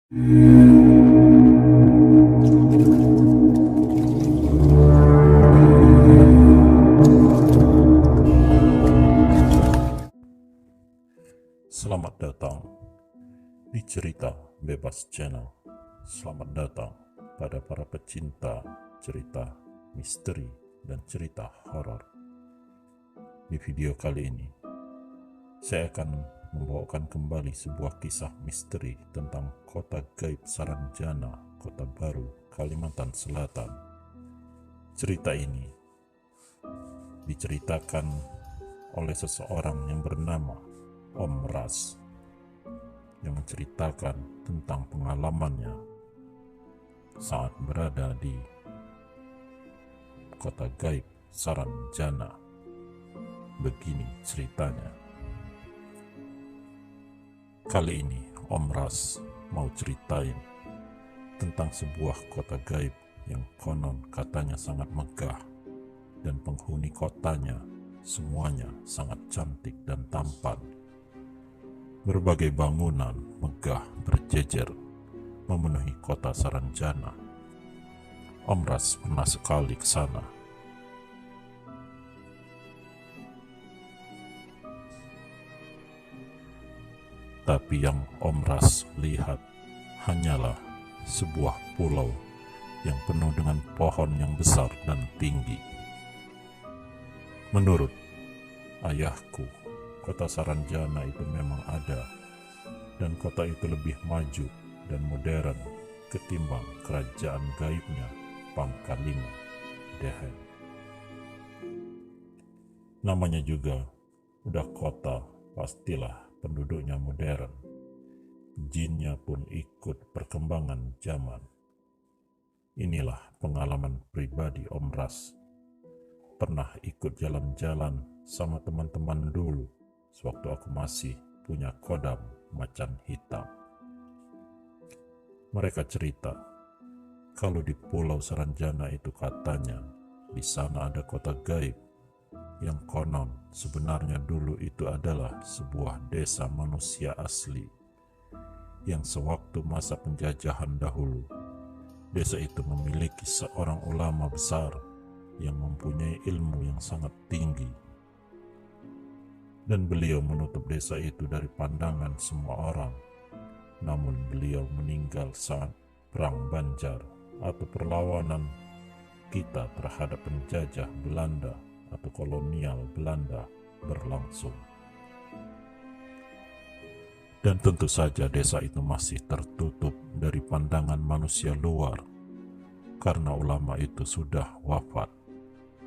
Selamat datang di Cerita Bebas Channel. Selamat datang pada para pecinta cerita misteri dan cerita horor. Di video kali ini, saya akan membawakan kembali sebuah kisah misteri tentang kota gaib Saranjana, Kota Baru, Kalimantan Selatan. Cerita ini diceritakan oleh seseorang yang bernama Om Ras, yang menceritakan tentang pengalamannya saat berada di kota gaib Saranjana. Begini ceritanya. Kali ini Om Ras mau ceritain tentang sebuah kota gaib yang konon katanya sangat megah, dan penghuni kotanya semuanya sangat cantik dan tampan. Berbagai bangunan megah berjejer memenuhi kota Saranjana. Om Ras pernah sekali ke sana. Tapi yang Om Ras lihat hanyalah sebuah pulau yang penuh dengan pohon yang besar dan tinggi. Menurut ayahku, kota Saranjana itu memang ada, dan kota itu lebih maju dan modern ketimbang kerajaan gaibnya Pangkalima Dehen. Namanya juga udah kota, pastilah penduduknya modern. Jinnya pun ikut perkembangan zaman. Inilah pengalaman pribadi Om Ras. Pernah ikut jalan-jalan sama teman-teman dulu sewaktu aku masih punya kodam macan hitam. Mereka cerita kalau di Pulau Saranjana itu katanya di sana ada kota gaib yang konon sebenarnya dulu itu adalah sebuah desa manusia asli yang sewaktu masa penjajahan dahulu, desa itu memiliki seorang ulama besar yang mempunyai ilmu yang sangat tinggi, dan beliau menutup desa itu dari pandangan semua orang. Namun beliau meninggal saat perang Banjar atau perlawanan kita terhadap penjajah Belanda atau kolonial Belanda berlangsung. Dan tentu saja desa itu masih tertutup dari pandangan manusia luar. Karena ulama itu sudah wafat,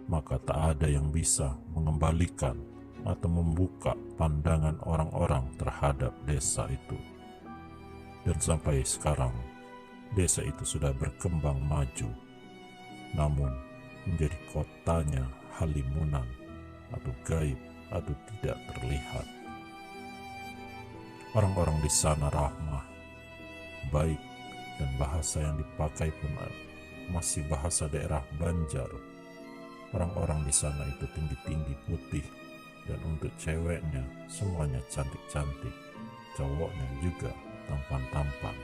maka tak ada yang bisa mengembalikan atau membuka pandangan orang-orang terhadap desa itu. Dan sampai sekarang, desa itu sudah berkembang maju, namun menjadi kotanya halimunan atau gaib atau tidak terlihat. Orang-orang di sana ramah, baik, dan bahasa yang dipakai pun masih bahasa daerah Banjar. Orang-orang di sana itu tinggi-tinggi putih, dan untuk ceweknya semuanya cantik-cantik, cowoknya juga tampan-tampan.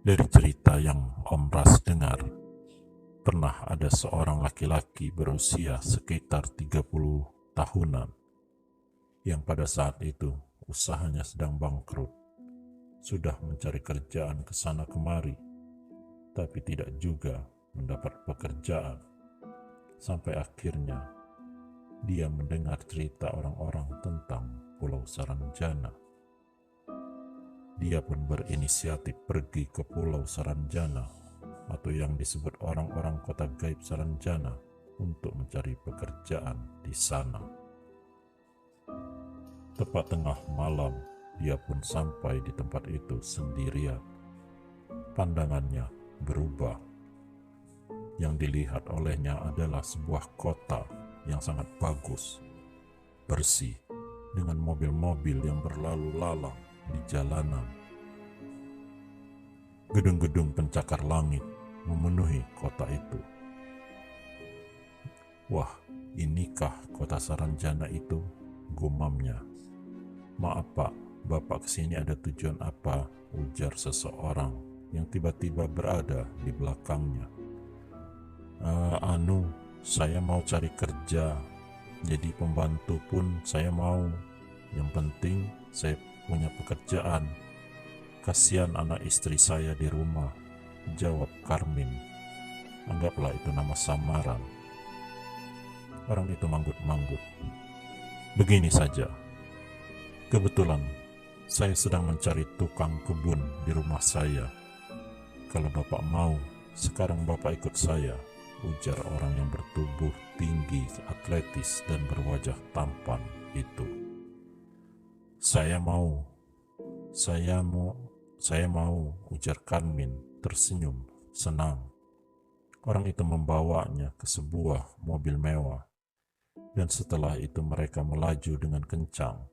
Dari cerita yang Om Ras dengar, pernah ada seorang laki-laki berusia sekitar 30 tahunan yang pada saat itu usahanya sedang bangkrut. Sudah mencari kerjaan ke sana kemari, tapi tidak juga mendapat pekerjaan. Sampai akhirnya dia mendengar cerita orang-orang tentang Pulau Saranjana. Dia pun berinisiatif pergi ke Pulau Saranjana atau yang disebut orang-orang kota gaib Saranjana untuk mencari pekerjaan di sana. Tepat tengah malam, dia pun sampai di tempat itu sendirian. Pandangannya berubah. Yang dilihat olehnya adalah sebuah kota yang sangat bagus, bersih, dengan mobil-mobil yang berlalu lalang di jalanan. Gedung-gedung pencakar langit memenuhi kota itu. Wah, inikah kota Saranjana itu? Gumamnya. Maaf Pak, Bapak kesini ada tujuan apa? Ujar seseorang yang tiba-tiba berada di belakangnya. Saya mau cari kerja, jadi pembantu pun saya mau. Yang penting saya punya pekerjaan. Kasihan anak istri saya di rumah, jawab Karmin. Anggaplah itu nama samaran. Orang itu manggut-manggut. Begini saja, kebetulan saya sedang mencari tukang kebun di rumah saya. Kalau Bapak mau, sekarang Bapak ikut saya, ujar orang yang bertubuh tinggi, atletis, dan berwajah tampan itu. Saya mau, ujar Karmin tersenyum senang. Orang itu membawanya ke sebuah mobil mewah, dan setelah itu mereka melaju dengan kencang.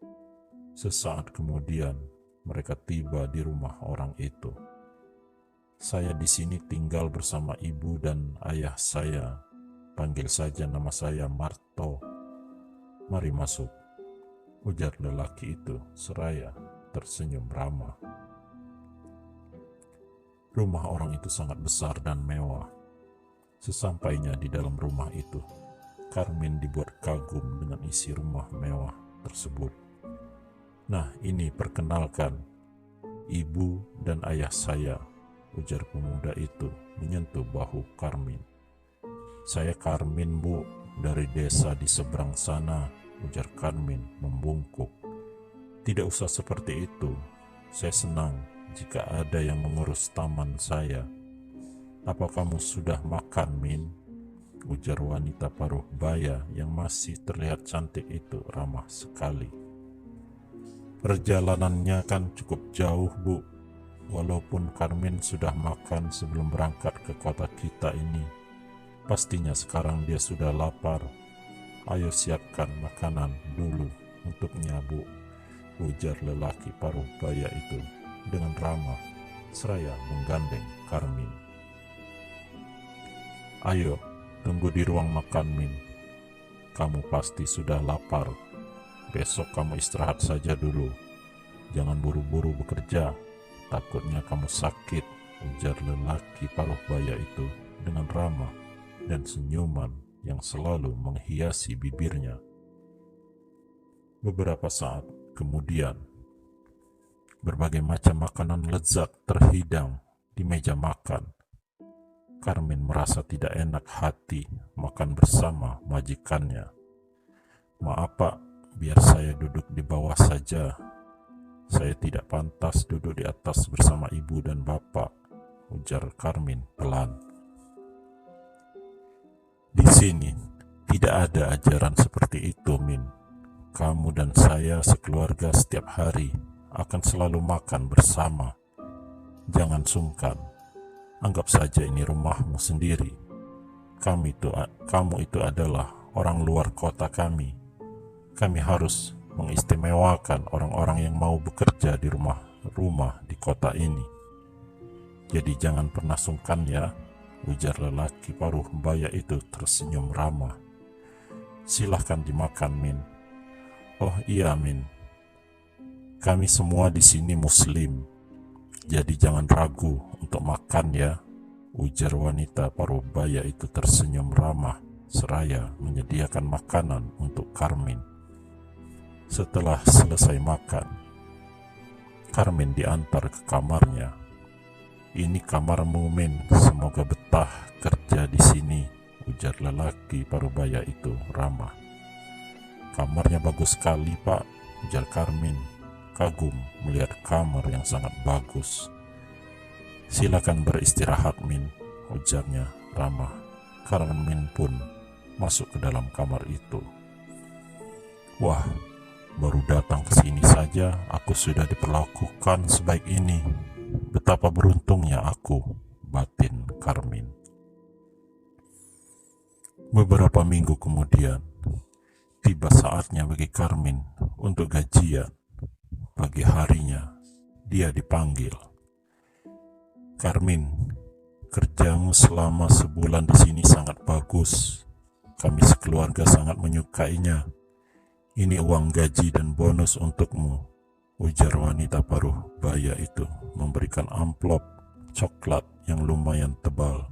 Sesaat kemudian, mereka tiba di rumah orang itu. Saya di sini tinggal bersama ibu dan ayah saya. Panggil saja nama saya Marto. Mari masuk, ujar lelaki itu seraya tersenyum ramah. Rumah orang itu sangat besar dan mewah. Sesampainya di dalam rumah itu, Karmin dibuat kagum dengan isi rumah mewah tersebut. Nah, ini perkenalkan, ibu dan ayah saya, ujar pemuda itu menyentuh bahu Karmin. Saya Karmin, Bu, dari desa di seberang sana, ujar Karmin membungkuk. Tidak usah seperti itu, saya senang jika ada yang mengurus taman saya. Apa kamu sudah makan, Min? Ujar wanita paruh baya yang masih terlihat cantik itu ramah sekali. Perjalanannya kan cukup jauh, Bu. Walaupun Karmin sudah makan sebelum berangkat ke kota kita ini, pastinya sekarang dia sudah lapar. Ayo siapkan makanan dulu untuknya, Bu, ujar lelaki paruh baya itu dengan ramah seraya menggandeng Karmin. Ayo, tunggu di ruang makan, Min. Kamu pasti sudah lapar. Besok kamu istirahat saja dulu. Jangan buru-buru bekerja, takutnya kamu sakit, ujar lelaki paruh baya itu dengan ramah dan senyuman yang selalu menghiasi bibirnya. Beberapa saat kemudian, berbagai macam makanan lezat terhidang di meja makan. Karmin merasa tidak enak hati makan bersama majikannya. Maaf, Pak, biar saya duduk di bawah saja. Saya tidak pantas duduk di atas bersama ibu dan bapak, ujar Karmin pelan. Di sini tidak ada ajaran seperti itu, Min. Kamu dan saya sekeluarga setiap hari akan selalu makan bersama. Jangan sungkan. Anggap saja ini rumahmu sendiri. Kamu itu adalah orang luar kota kami. Kami harus mengistimewakan orang-orang yang mau bekerja di rumah-rumah di kota ini. Jadi jangan pernah sungkan ya, ujar lelaki paruh baya itu tersenyum ramah. Silahkan dimakan, Min. Oh iya, Min. Kami semua di sini Muslim. Jadi jangan ragu untuk makan ya, ujar wanita paruh baya itu tersenyum ramah seraya menyediakan makanan untuk Karmin. Setelah selesai makan, Karmin diantar ke kamarnya. Ini kamarmu, Min, semoga betah kerja di sini, ujar lelaki paruh baya itu ramah. Kamarnya bagus sekali, Pak, ujar Karmin, kagum melihat kamar yang sangat bagus. Silakan beristirahat, Min, ujarnya ramah. Karmin pun masuk ke dalam kamar itu. Wah, baru datang ke sini saja aku sudah diperlakukan sebaik ini. Betapa beruntungnya aku, batin Karmin. Beberapa minggu kemudian, tiba saatnya bagi Karmin untuk gajian. Pagi harinya, dia dipanggil. Karmin, kerjamu selama sebulan di sini sangat bagus. Kami sekeluarga sangat menyukainya. Ini uang gaji dan bonus untukmu. ujar wanita paruh baya itu memberikan amplop coklat yang lumayan tebal.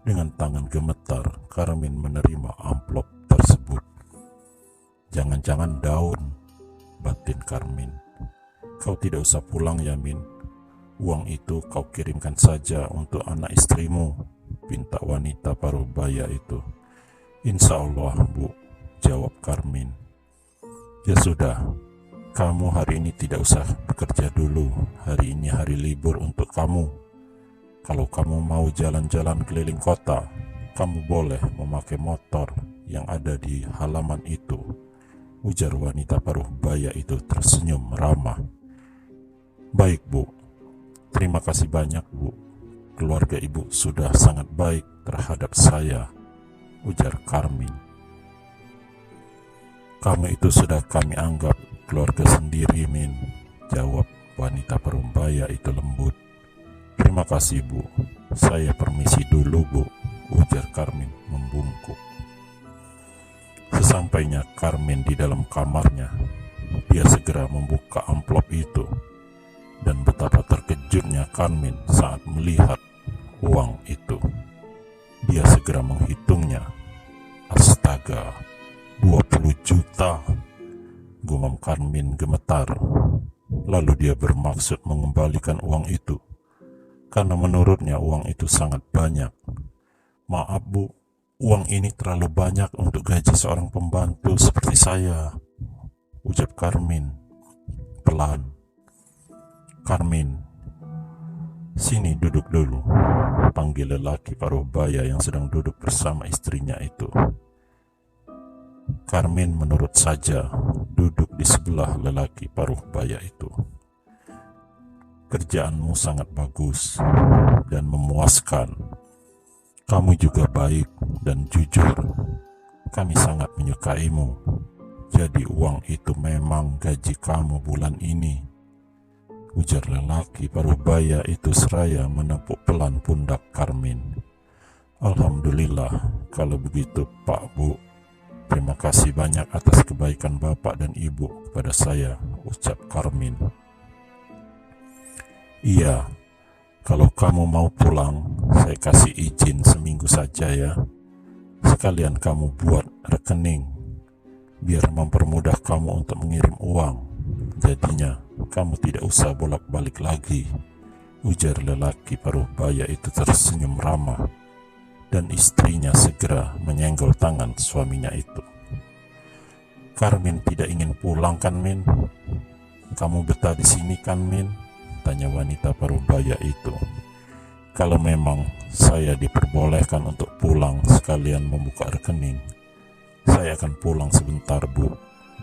Dengan tangan gemetar, Karmin menerima amplop tersebut. Jangan-jangan daun, batin Karmin. Kau tidak usah pulang ya Min. Uang itu kau kirimkan saja untuk anak istrimu, pinta wanita paruh baya itu. Insya Allah Bu, jawab Karmin. Ya sudah, kamu hari ini tidak usah bekerja dulu. Hari ini hari libur untuk kamu. Kalau kamu mau jalan-jalan keliling kota, kamu boleh memakai motor yang ada di halaman itu, ujar wanita paruh baya itu tersenyum ramah. Baik Bu, terima kasih banyak Bu. Keluarga Ibu sudah sangat baik terhadap saya, ujar Karmin. Kamu itu sudah kami anggap keluarga sendiri Min, jawab wanita paruh baya itu lembut. Terima kasih Bu, saya permisi dulu Bu, ujar Karmin membungkuk. Sesampainya Karmin di dalam kamarnya, dia segera membuka amplop itu. Dan betapa terkejutnya Karmin saat melihat uang itu. Dia segera menghitungnya. Astaga, 20 juta, gumam Karmin gemetar. Lalu dia bermaksud mengembalikan uang itu, karena menurutnya uang itu sangat banyak. Maaf Bu, uang ini terlalu banyak untuk gaji seorang pembantu seperti saya, ucap Karmin pelan. Karmin, sini duduk dulu, panggil lelaki paruh baya yang sedang duduk bersama istrinya itu. Karmin menurut saja duduk di sebelah lelaki paruh baya itu. Kerjaanmu sangat bagus dan memuaskan. Kamu juga baik dan jujur. Kami sangat menyukaimu. Jadi uang itu memang gaji kamu bulan ini, ujar lelaki paruh baya itu seraya menepuk pelan pundak Karmin. Alhamdulillah kalau begitu Pak Bu. Terima kasih banyak atas kebaikan Bapak dan Ibu kepada saya, ucap Karmin. Iya, kalau kamu mau pulang, saya kasih izin seminggu saja ya. Sekalian kamu buat rekening, biar mempermudah kamu untuk mengirim uang. Jadinya kamu tidak usah bolak-balik lagi, ujar lelaki paruh baya itu tersenyum ramah. Dan istrinya segera menyenggol tangan suaminya itu. Karmin tidak ingin pulang kan Min? Kamu betah di sini kan Min? Tanya wanita paruh baya itu. Kalau memang saya diperbolehkan untuk pulang sekalian membuka rekening, saya akan pulang sebentar Bu.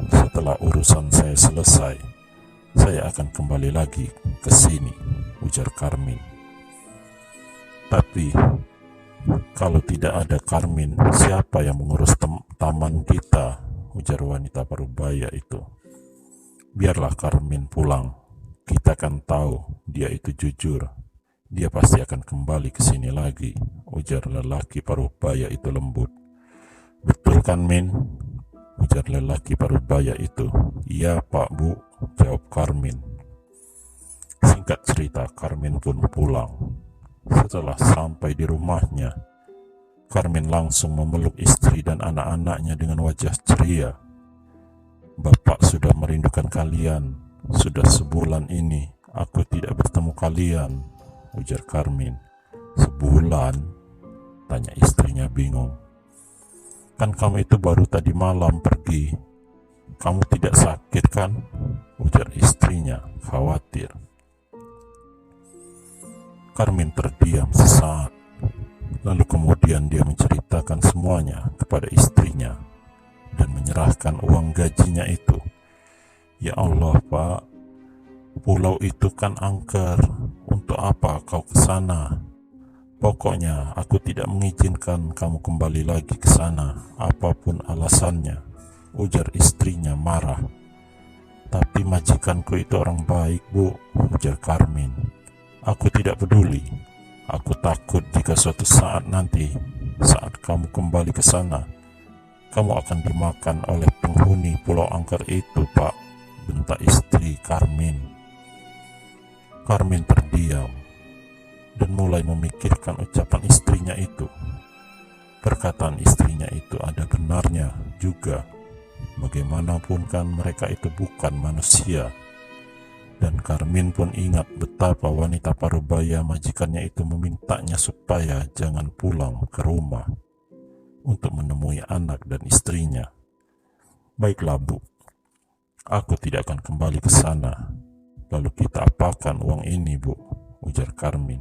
Setelah urusan saya selesai, saya akan kembali lagi ke sini, ujar Karmin. Tapi kalau tidak ada Karmin, siapa yang mengurus taman kita, ujar wanita paruh baya itu. Biarlah Karmin pulang, kita kan tahu dia itu jujur. Dia pasti akan kembali ke sini lagi, ujar lelaki paruh baya itu lembut. Betul kan Min? Ujar lelaki paruh baya itu. Iya Pak Bu, jawab Karmin. Singkat cerita, Karmin pun pulang. Setelah sampai di rumahnya, Karmin langsung memeluk istri dan anak-anaknya dengan wajah ceria. Bapak sudah merindukan kalian. Sudah sebulan ini aku tidak bertemu kalian, ujar Karmin. Sebulan? Tanya istrinya bingung. Kan kamu itu baru tadi malam pergi. Kamu tidak sakit kan? Ujar istrinya khawatir. Karmin terdiam sesaat. Lalu kemudian dia menceritakan semuanya kepada istrinya dan menyerahkan uang gajinya itu. Ya Allah Pak, pulau itu kan angker. Untuk apa kau ke sana? Pokoknya aku tidak mengizinkan kamu kembali lagi ke sana, apapun alasannya, ujar istrinya marah. Tapi majikanku itu orang baik Bu, ujar Karmin. Aku tidak peduli. Aku takut jika suatu saat nanti, saat kamu kembali ke sana, kamu akan dimakan oleh penghuni pulau angker itu Pak, bentak istri Karmin. Karmin terdiam dan mulai memikirkan ucapan istrinya itu. Perkataan istrinya itu ada benarnya juga. Bagaimanapun kan mereka itu bukan manusia. Dan Karmin pun ingat betapa wanita parubaya majikannya itu memintanya supaya jangan pulang ke rumah untuk menemui anak dan istrinya. Baiklah Bu, aku tidak akan kembali ke sana. Lalu kita apakan uang ini Bu? Ujar Karmin.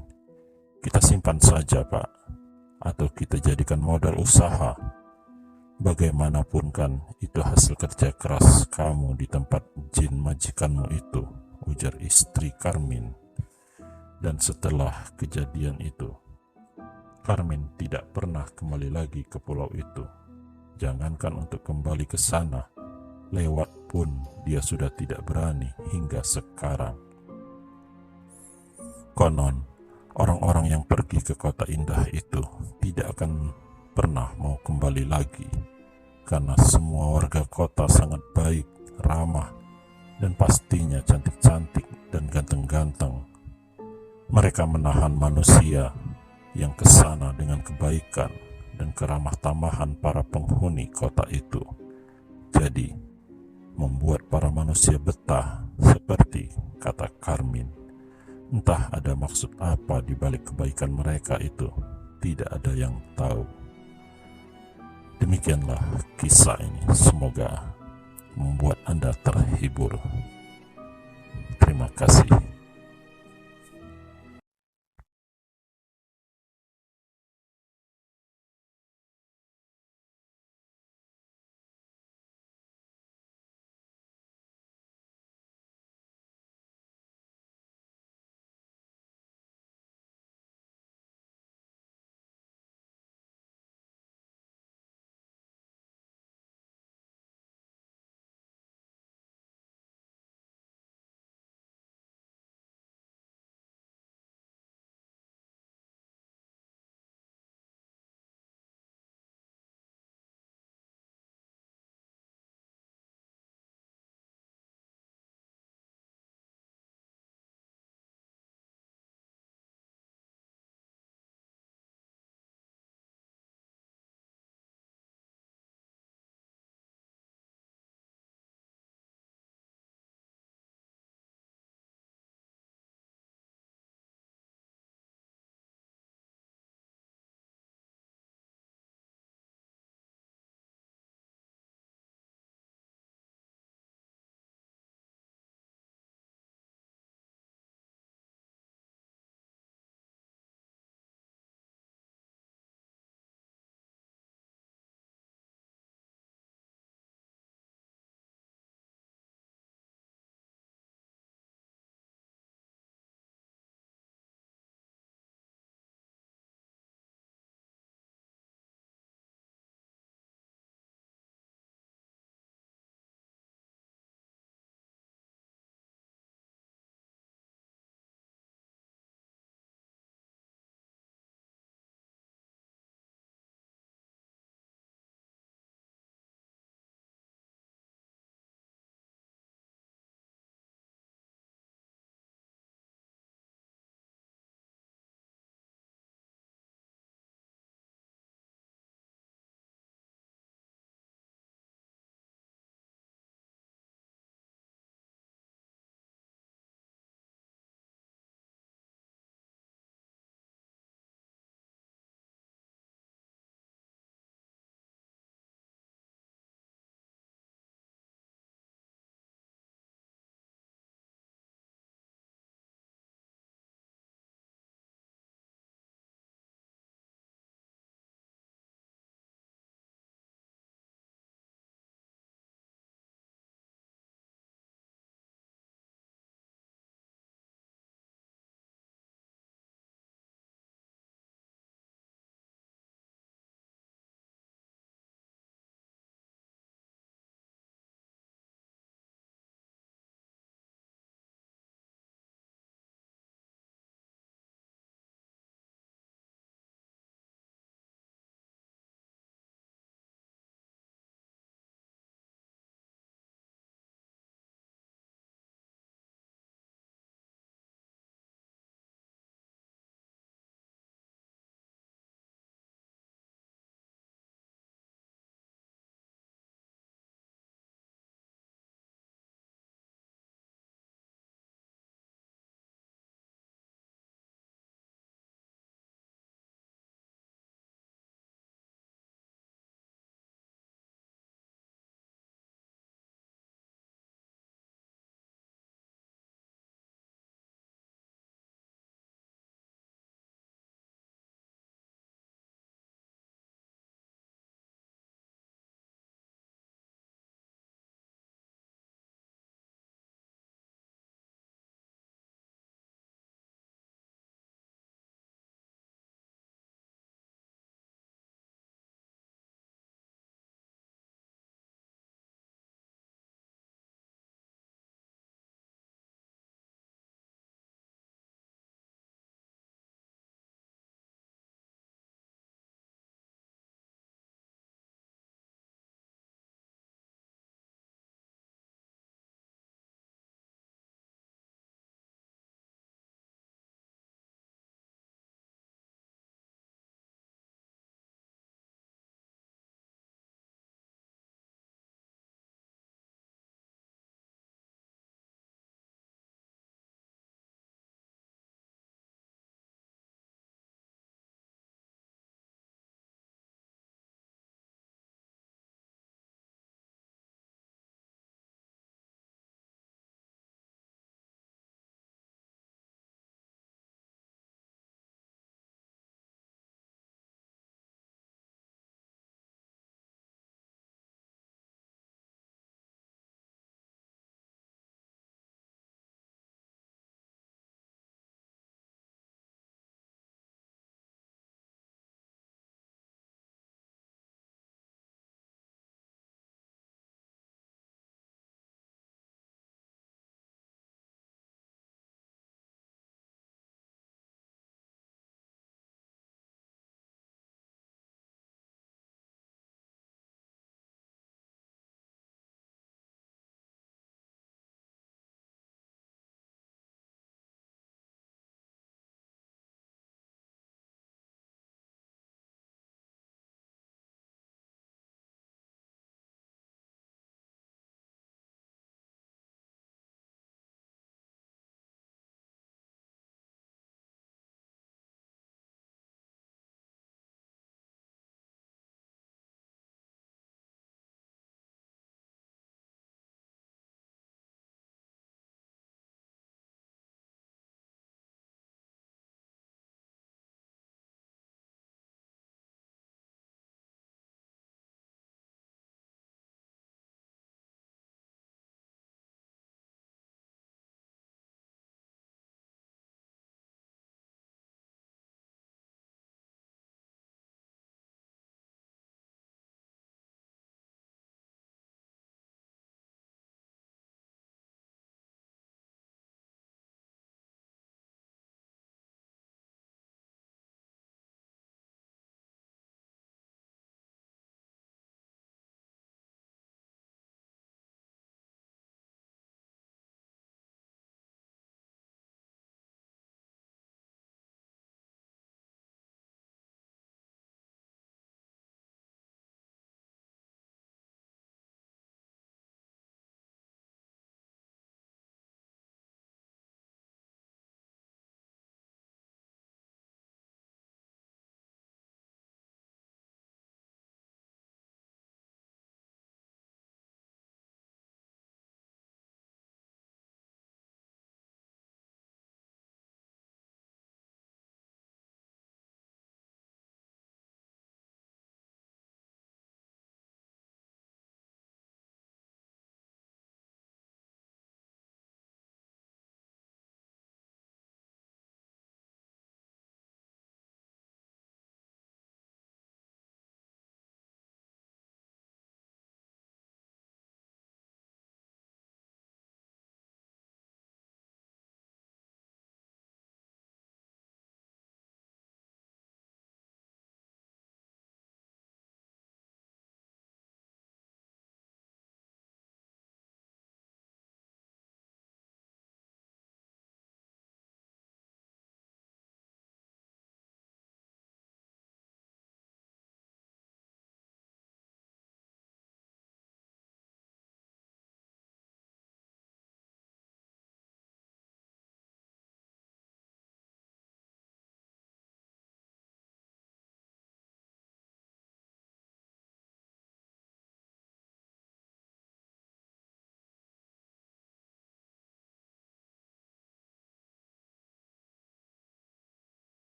Kita simpan saja Pak, atau kita jadikan modal usaha. Bagaimanapun kan itu hasil kerja keras kamu di tempat jin majikanmu itu, ujar istri Karmin. Dan setelah kejadian itu, Karmin tidak pernah kembali lagi ke pulau itu. Jangankan untuk kembali ke sana, lewat pun dia sudah tidak berani hingga sekarang. Konon, orang-orang yang pergi ke kota indah itu tidak akan pernah mau kembali lagi, karena semua warga kota sangat baik, ramah, dan pastinya cantik-cantik dan ganteng-ganteng. Mereka menahan manusia yang kesana dengan kebaikan dan keramah tamahan para penghuni kota itu. Jadi, membuat para manusia betah seperti kata Karmin. Entah ada maksud apa di balik kebaikan mereka itu, tidak ada yang tahu. Demikianlah kisah ini, semoga membuat Anda terhibur. Terima kasih.